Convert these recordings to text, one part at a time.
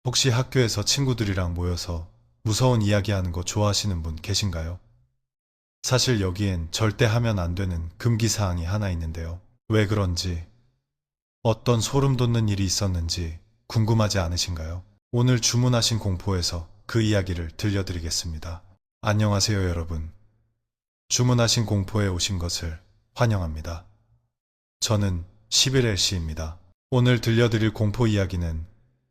혹시 학교에서 친구들이랑 모여서 무서운 이야기하는 거 좋아하시는 분 계신가요? 사실 여기엔 절대 하면 안 되는 금기사항이 하나 있는데요. 왜 그런지, 어떤 소름 돋는 일이 있었는지 궁금하지 않으신가요? 오늘 주문하신 공포에서 그 이야기를 들려드리겠습니다. 안녕하세요, 여러분. 주문하신 공포에 오신 것을 환영합니다. 저는 11엘 씨입니다. 오늘 들려드릴 공포 이야기는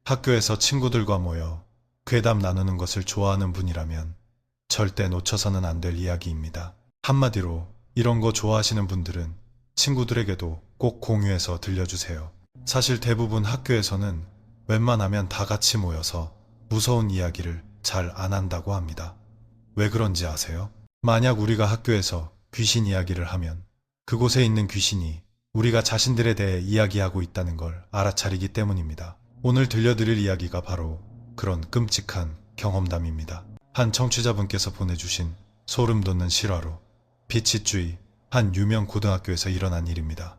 학교에서 친구들과 모여 괴담 나누는 것을 좋아하는 분이라면 절대 놓쳐서는 안 될 이야기입니다. 한마디로 이런 거 좋아하시는 분들은 친구들에게도 꼭 공유해서 들려주세요. 사실 대부분 학교에서는 웬만하면 다 같이 모여서 무서운 이야기를 잘 안 한다고 합니다. 왜 그런지 아세요? 만약 우리가 학교에서 귀신 이야기를 하면 그곳에 있는 귀신이 우리가 자신들에 대해 이야기하고 있다는 걸 알아차리기 때문입니다. 오늘 들려드릴 이야기가 바로 그런 끔찍한 경험담입니다. 한 청취자분께서 보내주신 소름 돋는 실화로 빛이 한 유명 고등학교에서 일어난 일입니다.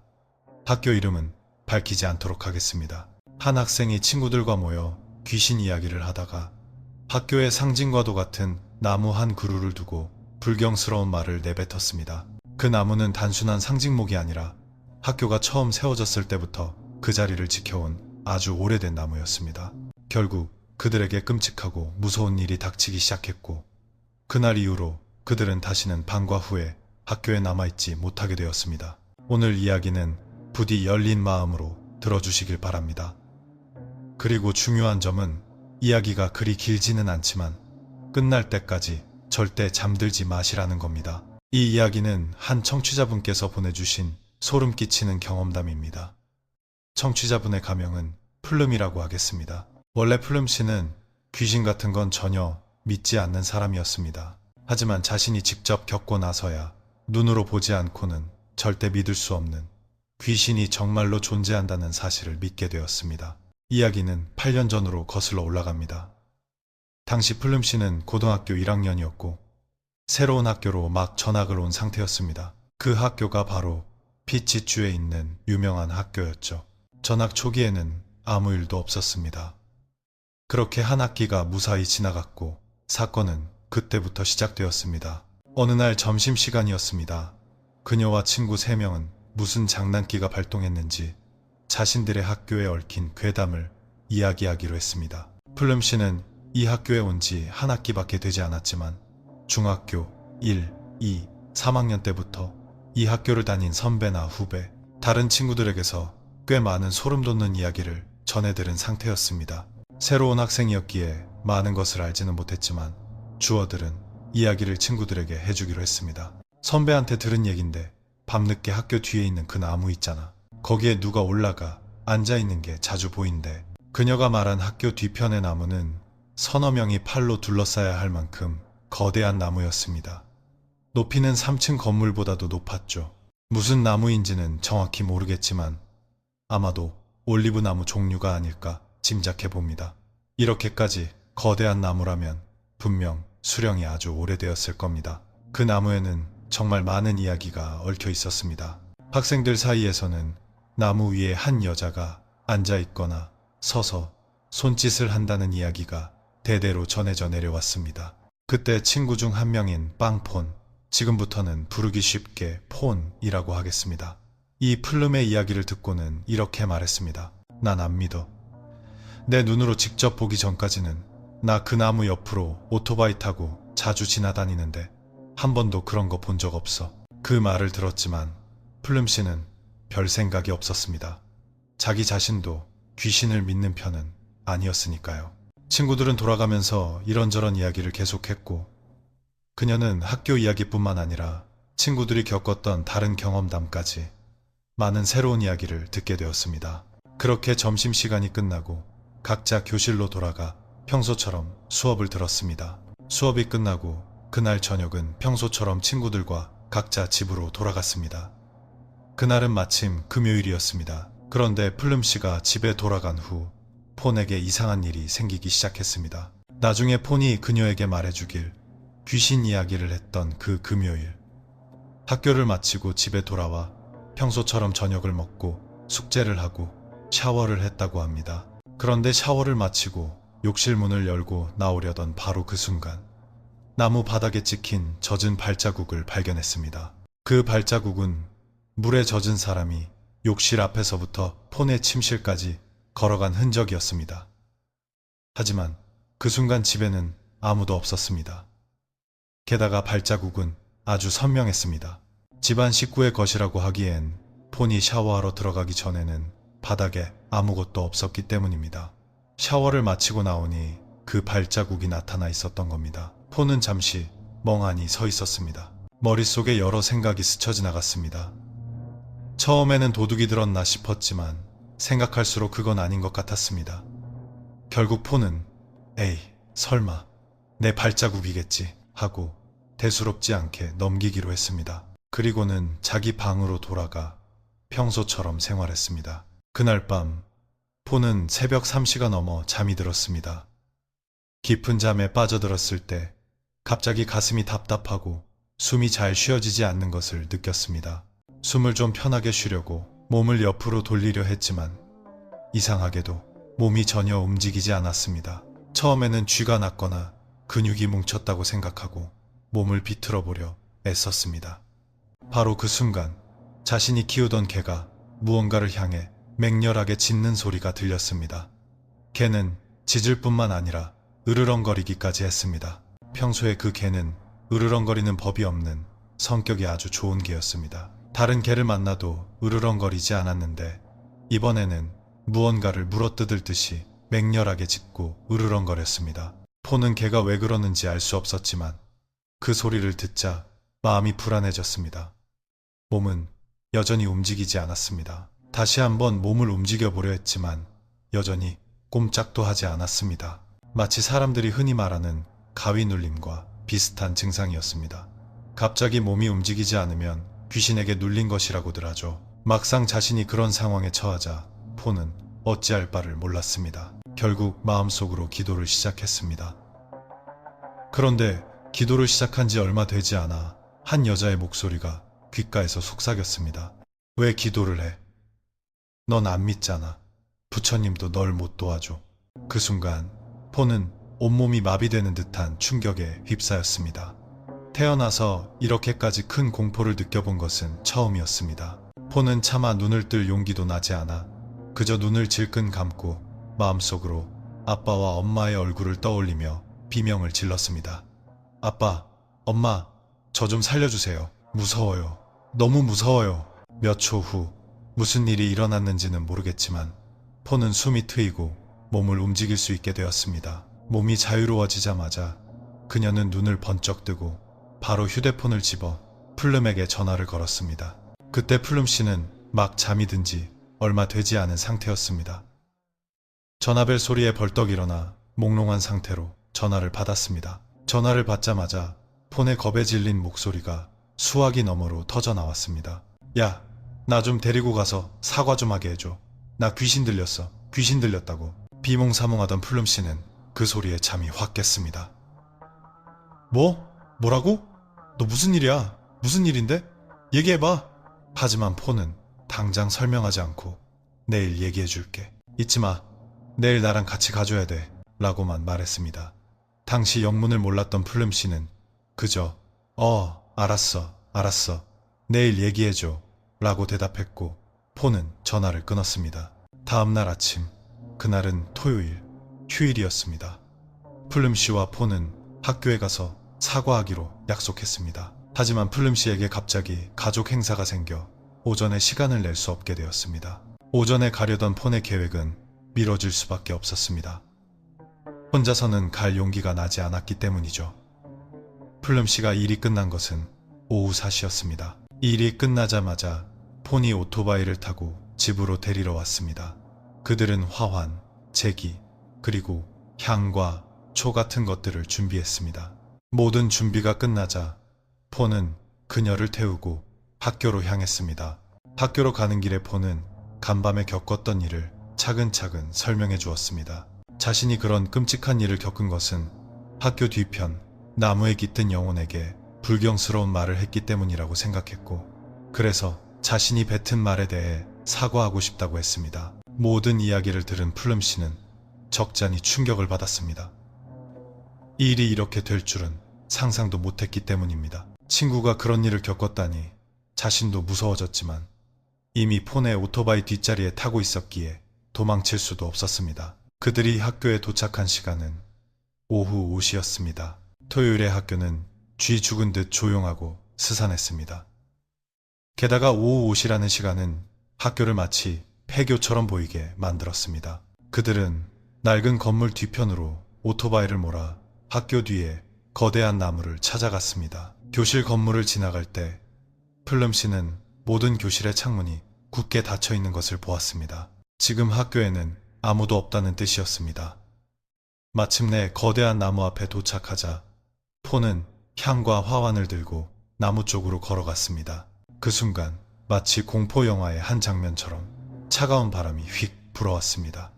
학교 이름은 밝히지 않도록 하겠습니다. 한 학생이 친구들과 모여 귀신 이야기를 하다가 학교의 상징과도 같은 나무 한 그루를 두고 불경스러운 말을 내뱉었습니다. 그 나무는 단순한 상징목이 아니라 학교가 처음 세워졌을 때부터 그 자리를 지켜온 아주 오래된 나무였습니다. 결국 그들에게 끔찍하고 무서운 일이 닥치기 시작했고 그날 이후로 그들은 다시는 방과 후에 학교에 남아있지 못하게 되었습니다. 오늘 이야기는 부디 열린 마음으로 들어주시길 바랍니다. 그리고 중요한 점은 이야기가 그리 길지는 않지만 끝날 때까지 절대 잠들지 마시라는 겁니다. 이 이야기는 한 청취자분께서 보내주신 소름 끼치는 경험담입니다. 청취자분의 가명은 플름이라고 하겠습니다. 원래 플름 씨는 귀신 같은 건 전혀 믿지 않는 사람이었습니다. 하지만 자신이 직접 겪고 나서야 눈으로 보지 않고는 절대 믿을 수 없는 귀신이 정말로 존재한다는 사실을 믿게 되었습니다. 이야기는 8년 전으로 거슬러 올라갑니다. 당시 플름 씨는 고등학교 1학년이었고 새로운 학교로 막 전학을 온 상태였습니다. 그 학교가 바로 피치주에 있는 유명한 학교였죠. 전학 초기에는 아무 일도 없었습니다. 그렇게 한 학기가 무사히 지나갔고 사건은 그때부터 시작되었습니다. 어느 날 점심시간이었습니다. 그녀와 친구 3명은 무슨 장난기가 발동했는지 자신들의 학교에 얽힌 괴담을 이야기하기로 했습니다. 플름 씨는 이 학교에 온 지 한 학기밖에 되지 않았지만 중학교 1, 2, 3학년 때부터 이 학교를 다닌 선배나 후배, 다른 친구들에게서 꽤 많은 소름 돋는 이야기를 전해 들은 상태였습니다. 새로운 학생이었기에 많은 것을 알지는 못했지만 주어들은 이야기를 친구들에게 해주기로 했습니다. 선배한테 들은 얘긴데 밤늦게 학교 뒤에 있는 그 나무 있잖아. 거기에 누가 올라가 앉아있는 게 자주 보인대. 그녀가 말한 학교 뒤편의 나무는 서너 명이 팔로 둘러싸야 할 만큼 거대한 나무였습니다. 높이는 3층 건물보다도 높았죠. 무슨 나무인지는 정확히 모르겠지만 아마도 올리브 나무 종류가 아닐까 짐작해봅니다. 이렇게까지 거대한 나무라면 분명 수령이 아주 오래되었을 겁니다. 그 나무에는 정말 많은 이야기가 얽혀 있었습니다. 학생들 사이에서는 나무 위에 한 여자가 앉아있거나 서서 손짓을 한다는 이야기가 대대로 전해져 내려왔습니다. 그때 친구 중 한 명인 빵폰, 지금부터는 부르기 쉽게 폰이라고 하겠습니다. 이 플름의 이야기를 듣고는 이렇게 말했습니다. 난 안 믿어. 내 눈으로 직접 보기 전까지는 나 그 나무 옆으로 오토바이 타고 자주 지나다니는데 한 번도 그런 거 본 적 없어. 그 말을 들었지만 플름 씨는 별 생각이 없었습니다. 자기 자신도 귀신을 믿는 편은 아니었으니까요. 친구들은 돌아가면서 이런저런 이야기를 계속했고 그녀는 학교 이야기뿐만 아니라 친구들이 겪었던 다른 경험담까지 많은 새로운 이야기를 듣게 되었습니다. 그렇게 점심시간이 끝나고 각자 교실로 돌아가 평소처럼 수업을 들었습니다. 수업이 끝나고 그날 저녁은 평소처럼 친구들과 각자 집으로 돌아갔습니다. 그날은 마침 금요일이었습니다. 그런데 플름 씨가 집에 돌아간 후 폰에게 이상한 일이 생기기 시작했습니다. 나중에 폰이 그녀에게 말해주길 귀신 이야기를 했던 그 금요일 학교를 마치고 집에 돌아와 평소처럼 저녁을 먹고 숙제를 하고 샤워를 했다고 합니다. 그런데 샤워를 마치고 욕실 문을 열고 나오려던 바로 그 순간 나무 바닥에 찍힌 젖은 발자국을 발견했습니다. 그 발자국은 물에 젖은 사람이 욕실 앞에서부터 폰의 침실까지 걸어간 흔적이었습니다. 하지만 그 순간 집에는 아무도 없었습니다. 게다가 발자국은 아주 선명했습니다. 집안 식구의 것이라고 하기엔 폰이 샤워하러 들어가기 전에는 바닥에 아무것도 없었기 때문입니다. 샤워를 마치고 나오니 그 발자국이 나타나 있었던 겁니다. 폰은 잠시 멍하니 서 있었습니다. 머릿속에 여러 생각이 스쳐 지나갔습니다. 처음에는 도둑이 들었나 싶었지만 생각할수록 그건 아닌 것 같았습니다. 결국 폰은 에이, 설마 내 발자국이겠지 하고 대수롭지 않게 넘기기로 했습니다. 그리고는 자기 방으로 돌아가 평소처럼 생활했습니다. 그날 밤 폰은 새벽 3시가 넘어 잠이 들었습니다. 깊은 잠에 빠져들었을 때 갑자기 가슴이 답답하고 숨이 잘 쉬어지지 않는 것을 느꼈습니다. 숨을 좀 편하게 쉬려고 몸을 옆으로 돌리려 했지만 이상하게도 몸이 전혀 움직이지 않았습니다. 처음에는 쥐가 났거나 근육이 뭉쳤다고 생각하고 몸을 비틀어 보려 애썼습니다. 바로 그 순간 자신이 키우던 개가 무언가를 향해 맹렬하게 짖는 소리가 들렸습니다. 개는 짖을 뿐만 아니라 으르렁거리기까지 했습니다. 평소에 그 개는 으르렁거리는 법이 없는 성격이 아주 좋은 개였습니다. 다른 개를 만나도 으르렁거리지 않았는데 이번에는 무언가를 물어뜯을 듯이 맹렬하게 짖고 으르렁거렸습니다. 폰은 개가 왜 그러는지 알 수 없었지만 그 소리를 듣자 마음이 불안해졌습니다. 몸은 여전히 움직이지 않았습니다. 다시 한번 몸을 움직여보려 했지만 여전히 꼼짝도 하지 않았습니다. 마치 사람들이 흔히 말하는 가위 눌림과 비슷한 증상이었습니다. 갑자기 몸이 움직이지 않으면 귀신에게 눌린 것이라고들 하죠. 막상 자신이 그런 상황에 처하자 폰은 어찌할 바를 몰랐습니다. 결국 마음속으로 기도를 시작했습니다. 그런데 기도를 시작한 지 얼마 되지 않아 한 여자의 목소리가 귓가에서 속삭였습니다. 왜 기도를 해? 넌 안 믿잖아. 부처님도 널 못 도와줘. 그 순간 폰은 온몸이 마비되는 듯한 충격에 휩싸였습니다. 태어나서 이렇게까지 큰 공포를 느껴본 것은 처음이었습니다. 폰은 차마 눈을 뜰 용기도 나지 않아 그저 눈을 질끈 감고 마음속으로 아빠와 엄마의 얼굴을 떠올리며 비명을 질렀습니다. 아빠, 엄마, 저 좀 살려주세요. 무서워요. 너무 무서워요. 몇 초 후 무슨 일이 일어났는지는 모르겠지만 폰은 숨이 트이고 몸을 움직일 수 있게 되었습니다. 몸이 자유로워지자마자 그녀는 눈을 번쩍 뜨고 바로 휴대폰을 집어 플름에게 전화를 걸었습니다. 그때 플름 씨는 막 잠이 든 지 얼마 되지 않은 상태였습니다. 전화벨 소리에 벌떡 일어나 몽롱한 상태로 전화를 받았습니다. 전화를 받자마자 폰에 겁에 질린 목소리가 수화기 너머로 터져 나왔습니다. 야, 나 좀 데리고 가서 사과 좀 하게 해줘. 나 귀신 들렸어. 귀신 들렸다고. 비몽사몽하던 플름 씨는 그 소리에 잠이 확 깼습니다. 뭐라고? 너 무슨 일이야? 무슨 일인데? 얘기해봐. 하지만 폰은 당장 설명하지 않고 내일 얘기해줄게. 잊지 마. 내일 나랑 같이 가줘야 돼. 라고만 말했습니다. 당시 영문을 몰랐던 플름 씨는 그저 알았어. 내일 얘기해줘. 라고 대답했고 폰은 전화를 끊었습니다. 다음날 아침, 그날은 토요일, 휴일이었습니다. 플름 씨와 폰은 학교에 가서 사과하기로 약속했습니다. 하지만 플름 씨에게 갑자기 가족 행사가 생겨 오전에 시간을 낼 수 없게 되었습니다. 오전에 가려던 폰의 계획은 미뤄질 수밖에 없었습니다. 혼자서는 갈 용기가 나지 않았기 때문이죠. 플름 씨가 일이 끝난 것은 오후 4시였습니다. 일이 끝나자마자 폰이 오토바이를 타고 집으로 데리러 왔습니다. 그들은 화환, 제기, 그리고 향과 초 같은 것들을 준비했습니다. 모든 준비가 끝나자 폰은 그녀를 태우고 학교로 향했습니다. 학교로 가는 길에 폰은 간밤에 겪었던 일을 차근차근 설명해 주었습니다. 자신이 그런 끔찍한 일을 겪은 것은 학교 뒤편 나무에 깃든 영혼에게 불경스러운 말을 했기 때문이라고 생각했고 그래서 자신이 뱉은 말에 대해 사과하고 싶다고 했습니다. 모든 이야기를 들은 플름 씨는 적잖이 충격을 받았습니다. 이 일이 이렇게 될 줄은 상상도 못했기 때문입니다. 친구가 그런 일을 겪었다니 자신도 무서워졌지만 이미 폰의 오토바이 뒷자리에 타고 있었기에 도망칠 수도 없었습니다. 그들이 학교에 도착한 시간은 오후 5시였습니다. 토요일의 학교는 쥐 죽은 듯 조용하고 스산했습니다. 게다가 오후 5시라는 시간은 학교를 마치 폐교처럼 보이게 만들었습니다. 그들은 낡은 건물 뒤편으로 오토바이를 몰아 학교 뒤에 거대한 나무를 찾아갔습니다. 교실 건물을 지나갈 때 플럼 씨는 모든 교실의 창문이 굳게 닫혀 있는 것을 보았습니다. 지금 학교에는 아무도 없다는 뜻이었습니다. 마침내 거대한 나무 앞에 도착하자 폰은 향과 화환을 들고 나무 쪽으로 걸어갔습니다. 그 순간 마치 공포 영화의 한 장면처럼 차가운 바람이 휙 불어왔습니다.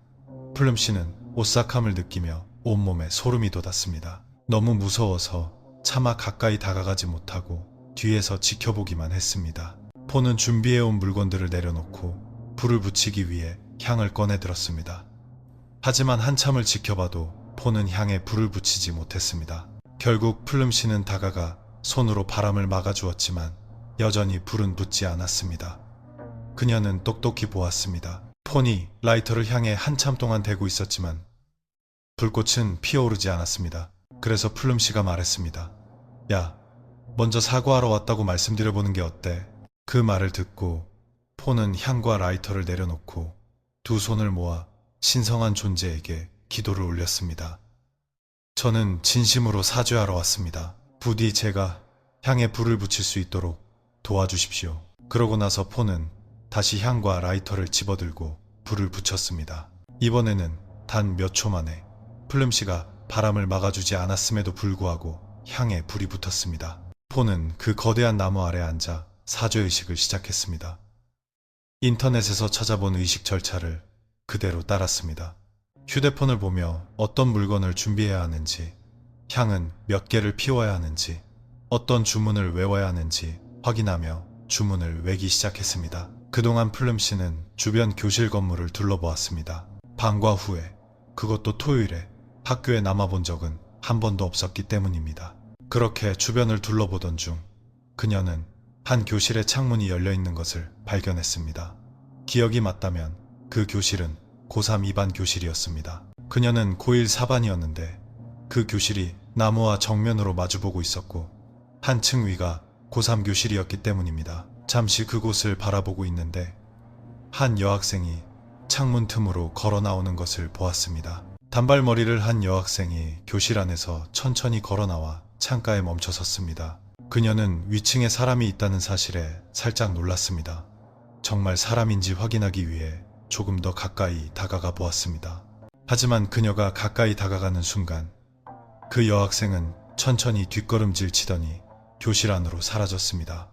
플럼 씨는 오싹함을 느끼며 온몸에 소름이 돋았습니다. 너무 무서워서 차마 가까이 다가가지 못하고 뒤에서 지켜보기만 했습니다. 폰은 준비해온 물건들을 내려놓고 불을 붙이기 위해 향을 꺼내 들었습니다. 하지만 한참을 지켜봐도 폰은 향에 불을 붙이지 못했습니다. 결국 플럼 씨는 다가가 손으로 바람을 막아주었지만 여전히 불은 붙지 않았습니다. 그녀는 똑똑히 보았습니다. 폰이 라이터를 향해 한참 동안 대고 있었지만 불꽃은 피어오르지 않았습니다. 그래서 플럼 씨가 말했습니다. 야, 먼저 사과하러 왔다고 말씀드려보는 게 어때? 그 말을 듣고 폰은 향과 라이터를 내려놓고 두 손을 모아 신성한 존재에게 기도를 올렸습니다. 저는 진심으로 사죄하러 왔습니다. 부디 제가 향에 불을 붙일 수 있도록 도와주십시오. 그러고 나서 폰은 다시 향과 라이터를 집어들고 불을 붙였습니다. 이번에는 단 몇 초 만에 플럼 씨가 바람을 막아주지 않았음에도 불구하고 향에 불이 붙었습니다. 폰은 그 거대한 나무 아래 앉아 사죄의식을 시작했습니다. 인터넷에서 찾아본 의식 절차를 그대로 따랐습니다. 휴대폰을 보며 어떤 물건을 준비해야 하는지, 향은 몇 개를 피워야 하는지, 어떤 주문을 외워야 하는지 확인하며 주문을 외기 시작했습니다. 그동안 플럼 씨는 주변 교실 건물을 둘러보았습니다. 방과 후에, 그것도 토요일에 학교에 남아본 적은 한 번도 없었기 때문입니다. 그렇게 주변을 둘러보던 중 그녀는 한 교실의 창문이 열려있는 것을 발견했습니다. 기억이 맞다면 그 교실은 고3 2반 교실이었습니다. 그녀는 고1 4반이었는데 그 교실이 나무와 정면으로 마주보고 있었고 한층 위가 고3 교실이었기 때문입니다. 잠시 그곳을 바라보고 있는데 한 여학생이 창문 틈으로 걸어 나오는 것을 보았습니다. 단발머리를 한 여학생이 교실 안에서 천천히 걸어 나와 창가에 멈춰 섰습니다. 그녀는 위층에 사람이 있다는 사실에 살짝 놀랐습니다. 정말 사람인지 확인하기 위해 조금 더 가까이 다가가 보았습니다. 하지만 그녀가 가까이 다가가는 순간 그 여학생은 천천히 뒷걸음질 치더니 교실 안으로 사라졌습니다.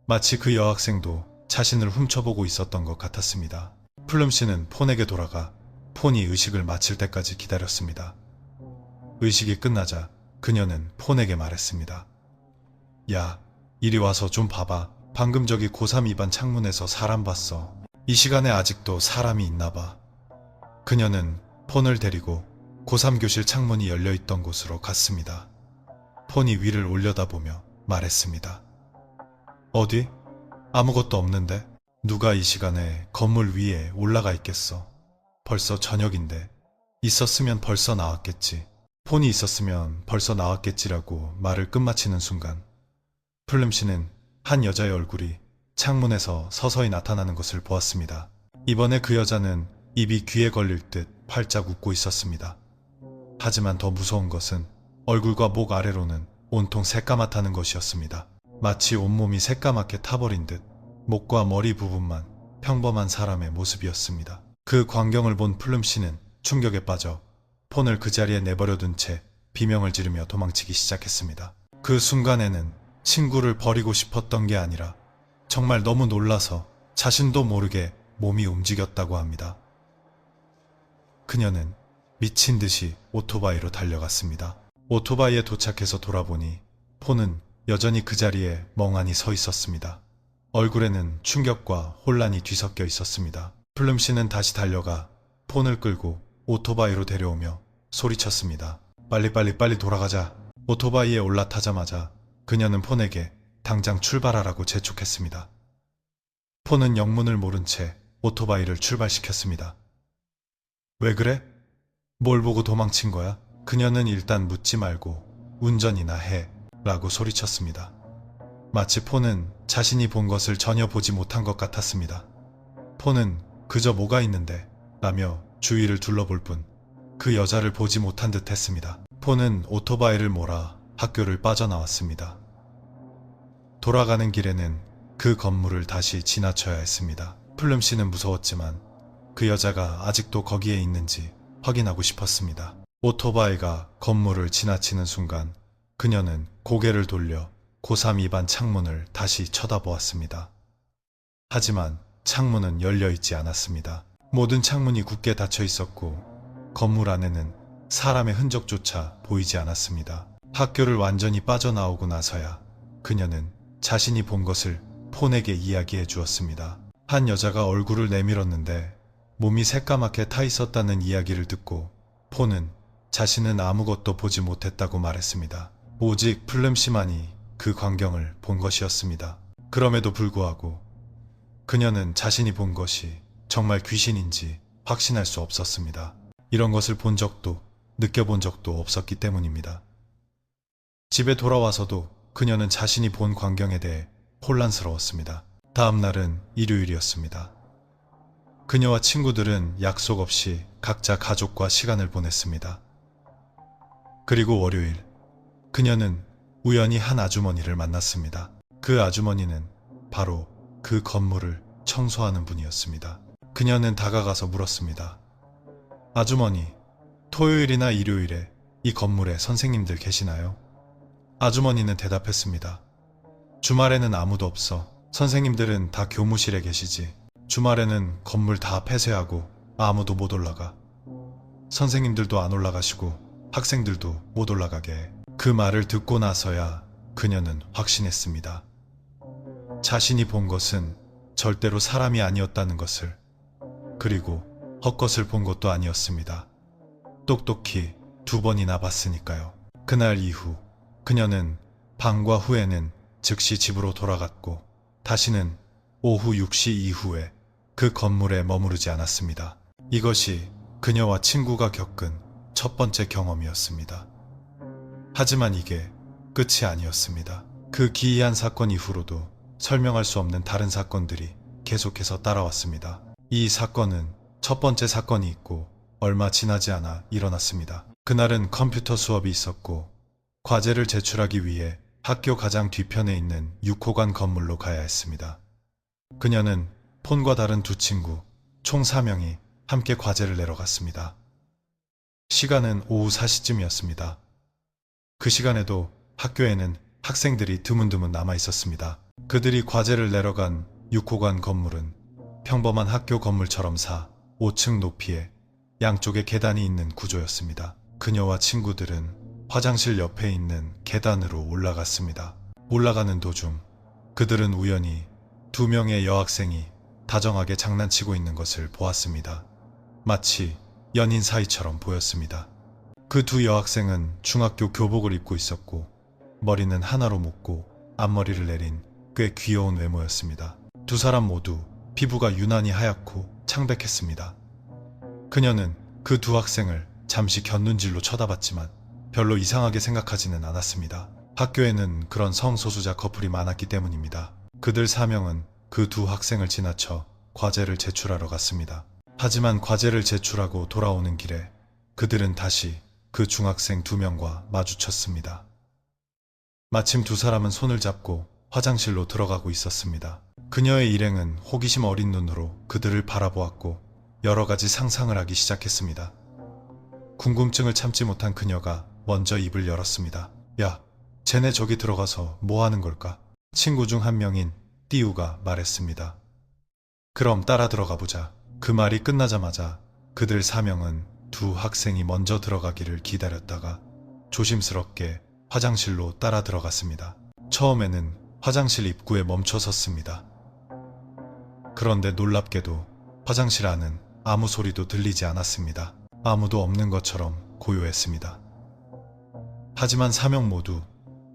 마치 그 여학생도 자신을 훔쳐보고 있었던 것 같았습니다. 플럼 씨는 폰에게 돌아가 폰이 의식을 마칠 때까지 기다렸습니다. 의식이 끝나자 그녀는 폰에게 말했습니다. 야, 이리 와서 좀 봐봐. 방금 저기 고3 2반 창문에서 사람 봤어. 이 시간에 아직도 사람이 있나 봐. 그녀는 폰을 데리고 고3 교실 창문이 열려있던 곳으로 갔습니다. 폰이 위를 올려다보며 말했습니다. 어디? 아무것도 없는데? 누가 이 시간에 건물 위에 올라가 있겠어. 벌써 저녁인데. 있었으면 벌써 나왔겠지. 폰이 있었으면 벌써 나왔겠지라고 말을 끝마치는 순간 플럼 씨는 한 여자의 얼굴이 창문에서 서서히 나타나는 것을 보았습니다. 이번에 그 여자는 입이 귀에 걸릴 듯 활짝 웃고 있었습니다. 하지만 더 무서운 것은 얼굴과 목 아래로는 온통 새까맣다는 것이었습니다. 마치 온몸이 새까맣게 타버린 듯 목과 머리 부분만 평범한 사람의 모습이었습니다. 그 광경을 본 플럼 씨는 충격에 빠져 폰을 그 자리에 내버려둔 채 비명을 지르며 도망치기 시작했습니다. 그 순간에는 친구를 버리고 싶었던 게 아니라 정말 너무 놀라서 자신도 모르게 몸이 움직였다고 합니다. 그녀는 미친 듯이 오토바이로 달려갔습니다. 오토바이에 도착해서 돌아보니 폰은 여전히 그 자리에 멍하니 서 있었습니다. 얼굴에는 충격과 혼란이 뒤섞여 있었습니다. 플럼 씨는 다시 달려가 폰을 끌고 오토바이로 데려오며 소리쳤습니다. 빨리 돌아가자. 오토바이에 올라타자마자 그녀는 폰에게 당장 출발하라고 재촉했습니다. 폰은 영문을 모른 채 오토바이를 출발시켰습니다. 왜 그래? 뭘 보고 도망친 거야? 그녀는 일단 묻지 말고 운전이나 해 라고 소리쳤습니다. 마치 폰은 자신이 본 것을 전혀 보지 못한 것 같았습니다. 폰은 그저 뭐가 있는데 라며 주위를 둘러볼 뿐 그 여자를 보지 못한 듯 했습니다. 폰은 오토바이를 몰아 학교를 빠져나왔습니다. 돌아가는 길에는 그 건물을 다시 지나쳐야 했습니다. 플룸 씨는 무서웠지만 그 여자가 아직도 거기에 있는지 확인하고 싶었습니다. 오토바이가 건물을 지나치는 순간 그녀는 고개를 돌려 고3 2반 창문을 다시 쳐다보았습니다. 하지만 창문은 열려 있지 않았습니다. 모든 창문이 굳게 닫혀 있었고 건물 안에는 사람의 흔적조차 보이지 않았습니다. 학교를 완전히 빠져나오고 나서야 그녀는 자신이 본 것을 폰에게 이야기해 주었습니다. 한 여자가 얼굴을 내밀었는데 몸이 새까맣게 타 있었다는 이야기를 듣고 폰은 자신은 아무것도 보지 못했다고 말했습니다. 오직 플룸 씨만이 그 광경을 본 것이었습니다. 그럼에도 불구하고 그녀는 자신이 본 것이 정말 귀신인지 확신할 수 없었습니다. 이런 것을 본 적도 느껴본 적도 없었기 때문입니다. 집에 돌아와서도 그녀는 자신이 본 광경에 대해 혼란스러웠습니다. 다음 날은 일요일이었습니다. 그녀와 친구들은 약속 없이 각자 가족과 시간을 보냈습니다. 그리고 월요일, 그녀는 우연히 한 아주머니를 만났습니다. 그 아주머니는 바로 그 건물을 청소하는 분이었습니다. 그녀는 다가가서 물었습니다. 아주머니, 토요일이나 일요일에 이 건물에 선생님들 계시나요? 아주머니는 대답했습니다. 주말에는 아무도 없어. 선생님들은 다 교무실에 계시지. 주말에는 건물 다 폐쇄하고 아무도 못 올라가. 선생님들도 안 올라가시고 학생들도 못 올라가게 해. 그 말을 듣고 나서야 그녀는 확신했습니다. 자신이 본 것은 절대로 사람이 아니었다는 것을, 그리고 헛것을 본 것도 아니었습니다. 똑똑히 2번이나 봤으니까요. 그날 이후 그녀는 방과 후에는 즉시 집으로 돌아갔고 다시는 오후 6시 이후에 그 건물에 머무르지 않았습니다. 이것이 그녀와 친구가 겪은 첫 번째 경험이었습니다. 하지만 이게 끝이 아니었습니다. 그 기이한 사건 이후로도 설명할 수 없는 다른 사건들이 계속해서 따라왔습니다. 이 사건은 첫 번째 사건이 있고 얼마 지나지 않아 일어났습니다. 그날은 컴퓨터 수업이 있었고 과제를 제출하기 위해 학교 가장 뒤편에 있는 6호관 건물로 가야 했습니다. 그녀는 폰과 다른 두 친구, 총 4명이 함께 과제를 내러 갔습니다. 시간은 오후 4시쯤이었습니다. 그 시간에도 학교에는 학생들이 드문드문 남아 있었습니다. 그들이 과제를 내러 간 6호관 건물은 평범한 학교 건물처럼 5층 높이에 양쪽에 계단이 있는 구조였습니다. 그녀와 친구들은 화장실 옆에 있는 계단으로 올라갔습니다. 올라가는 도중 그들은 우연히 2명의 여학생이 다정하게 장난치고 있는 것을 보았습니다. 마치 연인 사이처럼 보였습니다. 그 두 여학생은 중학교 교복을 입고 있었고 머리는 하나로 묶고 앞머리를 내린 꽤 귀여운 외모였습니다. 두 사람 모두 피부가 유난히 하얗고 창백했습니다. 그녀는 그 두 학생을 잠시 곁눈질로 쳐다봤지만 별로 이상하게 생각하지는 않았습니다. 학교에는 그런 성소수자 커플이 많았기 때문입니다. 그들 4명은 그 두 학생을 지나쳐 과제를 제출하러 갔습니다. 하지만 과제를 제출하고 돌아오는 길에 그들은 다시 그 중학생 2명과 마주쳤습니다. 마침 두 사람은 손을 잡고 화장실로 들어가고 있었습니다. 그녀의 일행은 호기심 어린 눈으로 그들을 바라보았고 여러 가지 상상을 하기 시작했습니다. 궁금증을 참지 못한 그녀가 먼저 입을 열었습니다. 야, 쟤네 저기 들어가서 뭐 하는 걸까? 친구 중 한 명인 띠우가 말했습니다. 그럼 따라 들어가 보자. 그 말이 끝나자마자 그들 4명은 두 학생이 먼저 들어가기를 기다렸다가 조심스럽게 화장실로 따라 들어갔습니다. 처음에는 화장실 입구에 멈춰 섰습니다. 그런데 놀랍게도 화장실 안은 아무 소리도 들리지 않았습니다. 아무도 없는 것처럼 고요했습니다. 하지만 3명 모두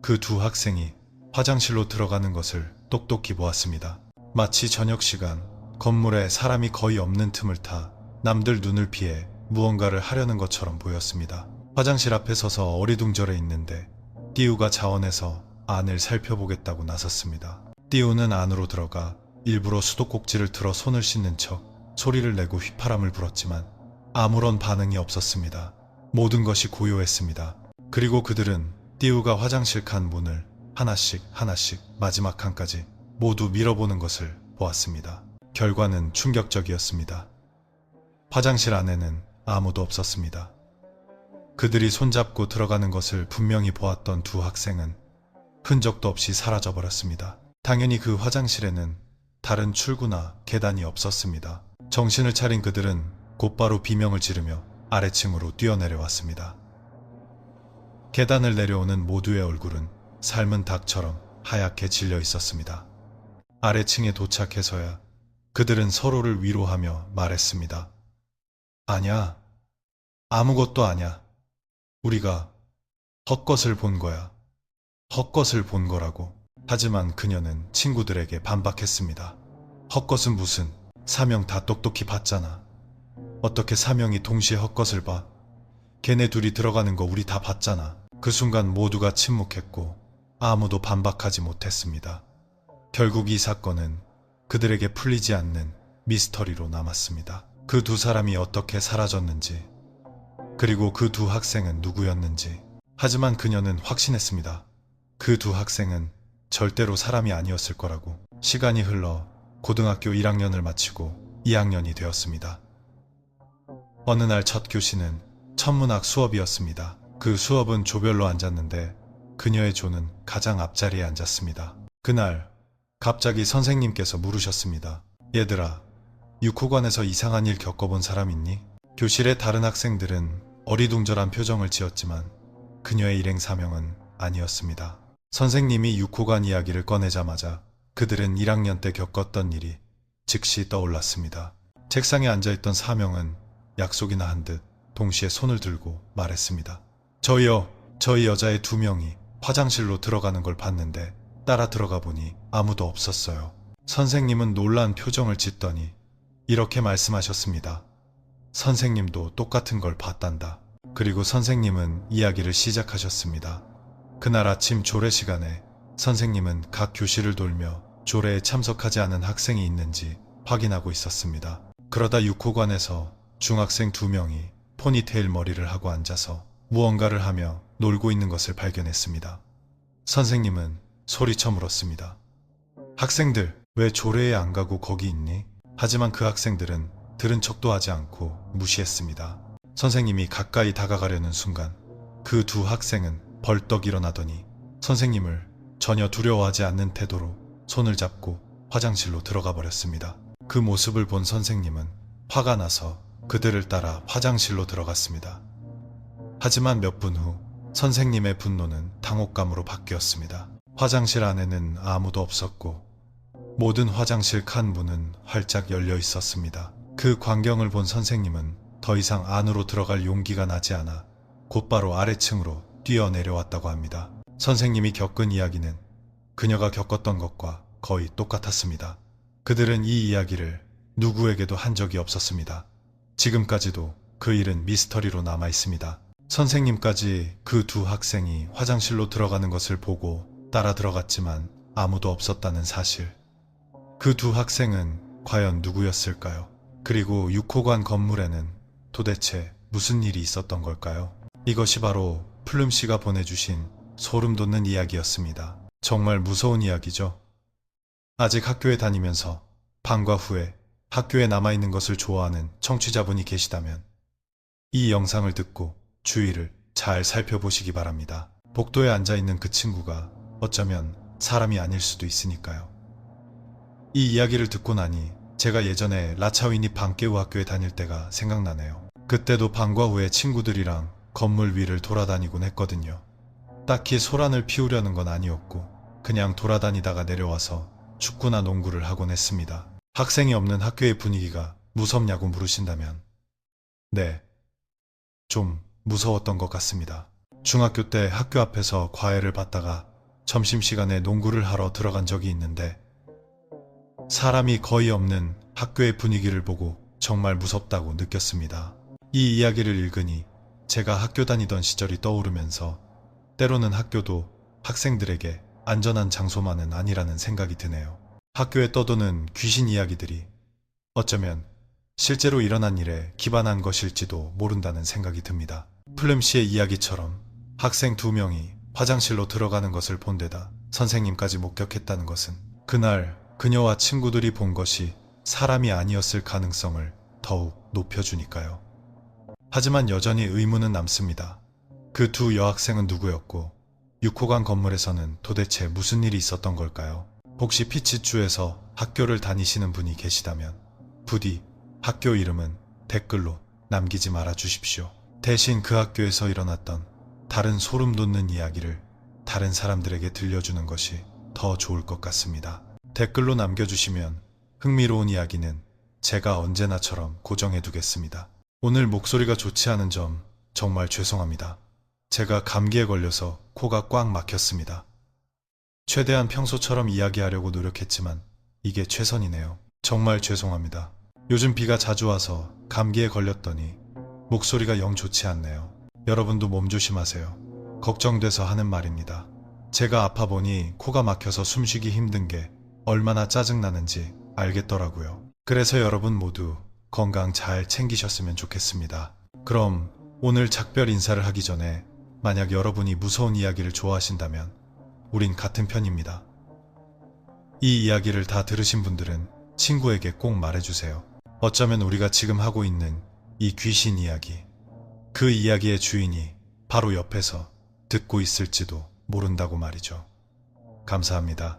그 두 학생이 화장실로 들어가는 것을 똑똑히 보았습니다. 마치 저녁 시간 건물에 사람이 거의 없는 틈을 타 남들 눈을 피해 무언가를 하려는 것처럼 보였습니다. 화장실 앞에 서서 어리둥절해 있는데 띠우가 자원해서 안을 살펴보겠다고 나섰습니다. 띠우는 안으로 들어가 일부러 수도꼭지를 틀어 손을 씻는 척 소리를 내고 휘파람을 불었지만 아무런 반응이 없었습니다. 모든 것이 고요했습니다. 그리고 그들은 띠우가 화장실 칸 문을 하나씩 마지막 칸까지 모두 밀어보는 것을 보았습니다. 결과는 충격적이었습니다. 화장실 안에는 아무도 없었습니다. 그들이 손잡고 들어가는 것을 분명히 보았던 두 학생은 흔적도 없이 사라져버렸습니다. 당연히 그 화장실에는 다른 출구나 계단이 없었습니다. 정신을 차린 그들은 곧바로 비명을 지르며 아래층으로 뛰어내려왔습니다. 계단을 내려오는 모두의 얼굴은 삶은 닭처럼 하얗게 질려 있었습니다. 아래층에 도착해서야 그들은 서로를 위로하며 말했습니다. 아냐, 아무것도 아냐. 우리가 헛것을 본 거야. 헛것을 본 거라고. 하지만 그녀는 친구들에게 반박했습니다. 헛것은 무슨, 4명 다 똑똑히 봤잖아. 어떻게 4명이 동시에 헛것을 봐? 걔네 둘이 들어가는 거 우리 다 봤잖아. 그 순간 모두가 침묵했고 아무도 반박하지 못했습니다. 결국 이 사건은 그들에게 풀리지 않는 미스터리로 남았습니다. 그 두 사람이 어떻게 사라졌는지, 그리고 그 두 학생은 누구였는지. 하지만 그녀는 확신했습니다. 그 두 학생은 절대로 사람이 아니었을 거라고. 시간이 흘러 고등학교 1학년을 마치고 2학년이 되었습니다. 어느 날 첫 교시는 천문학 수업이었습니다. 그 수업은 조별로 앉았는데 그녀의 조는 가장 앞자리에 앉았습니다. 그날 갑자기 선생님께서 물으셨습니다. 얘들아, 6호관에서 이상한 일 겪어본 사람 있니? 교실의 다른 학생들은 어리둥절한 표정을 지었지만 그녀의 일행 사명은 아니었습니다. 선생님이 6호관 이야기를 꺼내자마자 그들은 1학년 때 겪었던 일이 즉시 떠올랐습니다. 책상에 앉아있던 4명은 약속이나 한 듯 동시에 손을 들고 말했습니다. 저희요, 저희 여자애 2명이 화장실로 들어가는 걸 봤는데 따라 들어가 보니 아무도 없었어요. 선생님은 놀란 표정을 짓더니 이렇게 말씀하셨습니다. 선생님도 똑같은 걸 봤단다. 그리고 선생님은 이야기를 시작하셨습니다. 그날 아침 조례 시간에 선생님은 각 교실을 돌며 조례에 참석하지 않은 학생이 있는지 확인하고 있었습니다. 그러다 6호관에서 중학생 2명이 포니테일 머리를 하고 앉아서 무언가를 하며 놀고 있는 것을 발견했습니다. 선생님은 소리쳐 물었습니다. 학생들, 왜 조례에 안 가고 거기 있니? 하지만 그 학생들은 들은 척도 하지 않고 무시했습니다. 선생님이 가까이 다가가려는 순간 그 두 학생은 벌떡 일어나더니 선생님을 전혀 두려워하지 않는 태도로 손을 잡고 화장실로 들어가 버렸습니다. 그 모습을 본 선생님은 화가 나서 그들을 따라 화장실로 들어갔습니다. 하지만 몇 분 후 선생님의 분노는 당혹감으로 바뀌었습니다. 화장실 안에는 아무도 없었고 모든 화장실 칸 문은 활짝 열려 있었습니다. 그 광경을 본 선생님은 더 이상 안으로 들어갈 용기가 나지 않아 곧바로 아래층으로 뛰어내려왔다고 합니다. 선생님이 겪은 이야기는 그녀가 겪었던 것과 거의 똑같았습니다. 그들은 이 이야기를 누구에게도 한 적이 없었습니다. 지금까지도 그 일은 미스터리로 남아 있습니다. 선생님까지 그 두 학생이 화장실로 들어가는 것을 보고 따라 들어갔지만 아무도 없었다는 사실. 그 두 학생은 과연 누구였을까요? 그리고 6호관 건물에는 도대체 무슨 일이 있었던 걸까요? 이것이 바로 플룸 씨가 보내주신 소름 돋는 이야기였습니다. 정말 무서운 이야기죠. 아직 학교에 다니면서 방과 후에 학교에 남아있는 것을 좋아하는 청취자분이 계시다면 이 영상을 듣고 주위를 잘 살펴보시기 바랍니다. 복도에 앉아있는 그 친구가 어쩌면 사람이 아닐 수도 있으니까요. 이 이야기를 듣고 나니 제가 예전에 라차위니 방깨우 학교에 다닐 때가 생각나네요. 그때도 방과 후에 친구들이랑 건물 위를 돌아다니곤 했거든요. 딱히 소란을 피우려는 건 아니었고 그냥 돌아다니다가 내려와서 축구나 농구를 하곤 했습니다. 학생이 없는 학교의 분위기가 무섭냐고 물으신다면 네, 좀 무서웠던 것 같습니다. 중학교 때 학교 앞에서 과외를 받다가 점심시간에 농구를 하러 들어간 적이 있는데 사람이 거의 없는 학교의 분위기를 보고 정말 무섭다고 느꼈습니다. 이 이야기를 읽으니 제가 학교 다니던 시절이 떠오르면서 때로는 학교도 학생들에게 안전한 장소만은 아니라는 생각이 드네요. 학교에 떠도는 귀신 이야기들이 어쩌면 실제로 일어난 일에 기반한 것일지도 모른다는 생각이 듭니다. 플름시의 이야기처럼 학생 2명이 화장실로 들어가는 것을 본 데다 선생님까지 목격했다는 것은 그날 그녀와 친구들이 본 것이 사람이 아니었을 가능성을 더욱 높여주니까요. 하지만 여전히 의문은 남습니다. 그 2 여학생은 누구였고 6호관 건물에서는 도대체 무슨 일이 있었던 걸까요? 혹시 피치주에서 학교를 다니시는 분이 계시다면 부디 학교 이름은 댓글로 남기지 말아 주십시오. 대신 그 학교에서 일어났던 다른 소름 돋는 이야기를 다른 사람들에게 들려주는 것이 더 좋을 것 같습니다. 댓글로 남겨주시면 흥미로운 이야기는 제가 언제나처럼 고정해 두겠습니다. 오늘 목소리가 좋지 않은 점 정말 죄송합니다. 제가 감기에 걸려서 코가 꽉 막혔습니다. 최대한 평소처럼 이야기하려고 노력했지만 이게 최선이네요. 정말 죄송합니다. 요즘 비가 자주 와서 감기에 걸렸더니 목소리가 영 좋지 않네요. 여러분도 몸 조심하세요. 걱정돼서 하는 말입니다. 제가 아파 보니 코가 막혀서 숨쉬기 힘든 게 얼마나 짜증나는지 알겠더라고요. 그래서 여러분 모두 건강 잘 챙기셨으면 좋겠습니다. 그럼 오늘 작별 인사를 하기 전에 만약 여러분이 무서운 이야기를 좋아하신다면 우린 같은 편입니다. 이 이야기를 다 들으신 분들은 친구에게 꼭 말해주세요. 어쩌면 우리가 지금 하고 있는 이 귀신 이야기, 그 이야기의 주인이 바로 옆에서 듣고 있을지도 모른다고 말이죠. 감사합니다.